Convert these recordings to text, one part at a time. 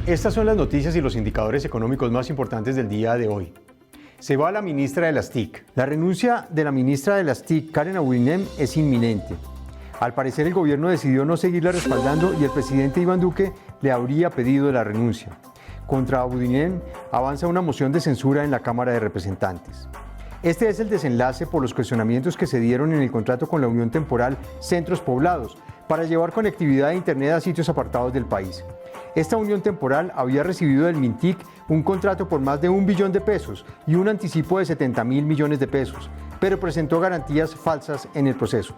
Estas son las noticias y los indicadores económicos más importantes del día de hoy. Se va la ministra de las TIC. La renuncia de la ministra de las TIC, Karen Aburinem, es inminente. Al parecer el gobierno decidió no seguirla respaldando y el presidente Iván Duque le habría pedido la renuncia. Contra Aburinem avanza una moción de censura en la Cámara de Representantes. Este es el desenlace por los cuestionamientos que se dieron en el contrato con la Unión Temporal Centros Poblados para llevar conectividad a Internet a sitios apartados del país. Esta unión temporal había recibido del Mintic un contrato por más de 1 billón de pesos y un anticipo de 70.000 millones de pesos, pero presentó garantías falsas en el proceso.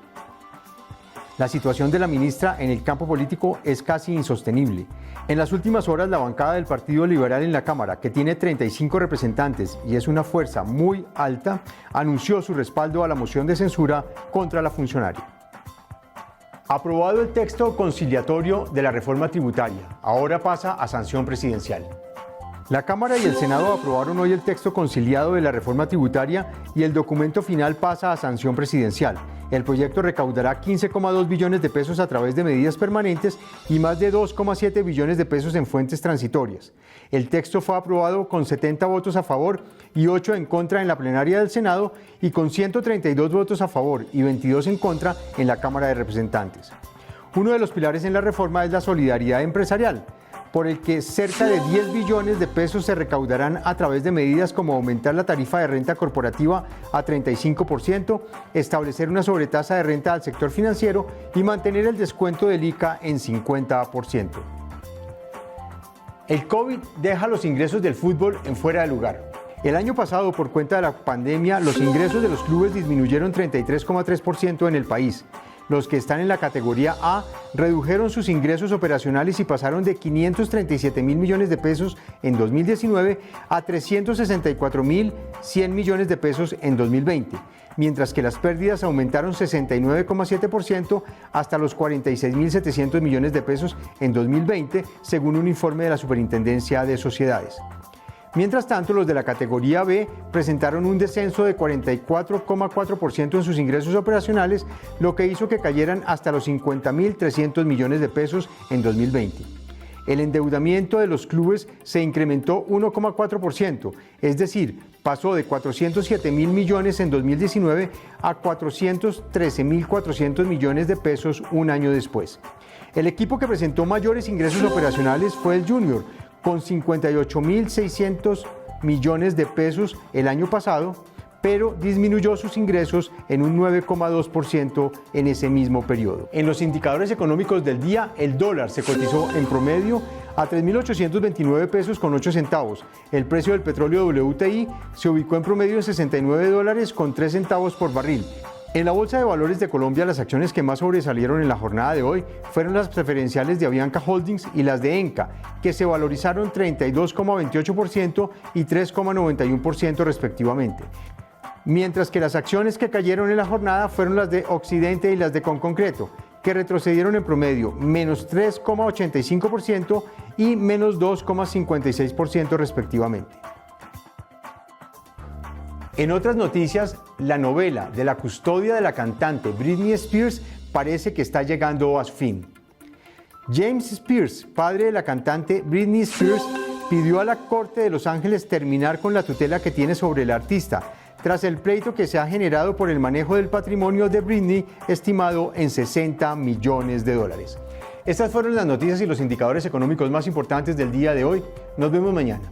La situación de la ministra en el campo político es casi insostenible. En las últimas horas, la bancada del Partido Liberal en la Cámara, que tiene 35 representantes y es una fuerza muy alta, anunció su respaldo a la moción de censura contra la funcionaria. Aprobado el texto conciliatorio de la reforma tributaria, ahora pasa a sanción presidencial. La Cámara y el Senado aprobaron hoy el texto conciliado de la reforma tributaria y el documento final pasa a sanción presidencial. El proyecto recaudará 15,2 billones de pesos a través de medidas permanentes y más de 2,7 billones de pesos en fuentes transitorias. El texto fue aprobado con 70 votos a favor y 8 en contra en la plenaria del Senado y con 132 votos a favor y 22 en contra en la Cámara de Representantes. Uno de los pilares en la reforma es la solidaridad empresarial, por el que cerca de 10 billones de pesos se recaudarán a través de medidas como aumentar la tarifa de renta corporativa a 35%, establecer una sobretasa de renta al sector financiero y mantener el descuento del ICA en 50%. El COVID deja los ingresos del fútbol en fuera de lugar. El año pasado, por cuenta de la pandemia, los ingresos de los clubes disminuyeron 33,3% en el país. Los que están en la categoría A redujeron sus ingresos operacionales y pasaron de 537.000 millones de pesos en 2019 a 364.100 millones de pesos en 2020, mientras que las pérdidas aumentaron 69,7% hasta los 46.700 millones de pesos en 2020, según un informe de la Superintendencia de Sociedades. Mientras tanto, los de la categoría B presentaron un descenso de 44,4% en sus ingresos operacionales, lo que hizo que cayeran hasta los 50.300 millones de pesos en 2020. El endeudamiento de los clubes se incrementó 1,4%, es decir, pasó de 407.000 millones en 2019 a 413.400 millones de pesos un año después. El equipo que presentó mayores ingresos operacionales fue el Junior, con 58.600 millones de pesos el año pasado, pero disminuyó sus ingresos en un 9,2% en ese mismo periodo. En los indicadores económicos del día, el dólar se cotizó en promedio a 3.829 pesos con 8 centavos. El precio del petróleo WTI se ubicó en promedio en $69 con 3 centavos por barril. En la Bolsa de Valores de Colombia, las acciones que más sobresalieron en la jornada de hoy fueron las preferenciales de Avianca Holdings y las de Enca, que se valorizaron 32,28% y 3,91% respectivamente. Mientras que las acciones que cayeron en la jornada fueron las de Occidente y las de Conconcreto, que retrocedieron en promedio menos 3,85% y menos 2,56% respectivamente. En otras noticias, la novela de la custodia de la cantante Britney Spears parece que está llegando a su fin. James Spears, padre de la cantante Britney Spears, pidió a la Corte de Los Ángeles terminar con la tutela que tiene sobre el artista, tras el pleito que se ha generado por el manejo del patrimonio de Britney, estimado en $60 millones. Estas fueron las noticias y los indicadores económicos más importantes del día de hoy. Nos vemos mañana.